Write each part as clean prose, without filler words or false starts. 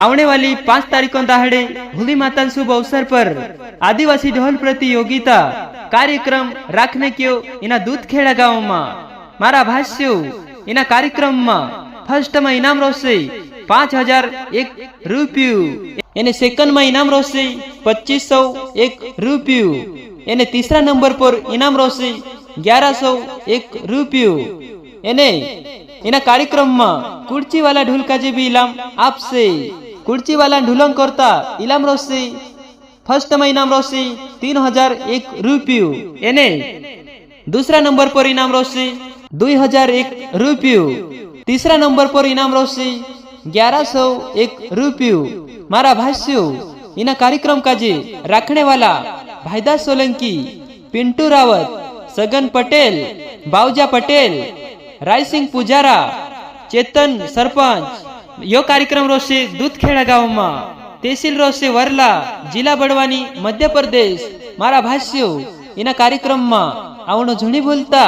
आने वाली 5 तारीखों दाहड़े होली माता शुभ अवसर पर आदिवासी ढोल प्रतियोगिता कार्यक्रम राखने क्यों इना दूधखेड़ा गांव में मारा भाष्यो इना कार्यक्रम में फर्स्ट में इनाम रोसे 5001 રૂપિયો एने सेकंड में इनाम रोसे 2501 રૂપિયો एने तीसरा नंबर पर इनाम रोसे 1101 રૂપિયો एने इना कार्यक्रम में कुर्ची वाला ढोल का जे भी इनाम आपसे कुर्ची वाला ढोलंग करता इनाम रोसे फर्स्ट में इनाम रोसे 3001 રૂપિયો एने दूसरा नंबर पर इनाम रोसे 2001 રૂપિયો तीसरा नंबर पर इनाम रोसे 1101 રૂપિયો मारा भाष्यो इना कार्यक्रम का जे रखने वाला भाईदास सोलंकी, पिंटू रावत, सगन पटेल, बावजा पटेल, राय सिंह पुजारा, चेतन सरपंच यो कार्यक्रम रोसे दूधखेड़ा गांव में तहसील रोसे वरला जिला बड़वानी मध्य प्रदेश मारा भाष्यो इना कार्यक्रम में आवनो झणी बोलता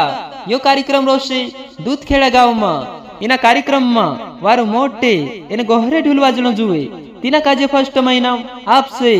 यो कार्यक्रम रोसे दूधखेड़ा गांव में इना कार्यक्रम में वारो मोटे एने गोहरे ढोल वाजनो जुए तीना काजे फर्स्ट में इनाम आपसे।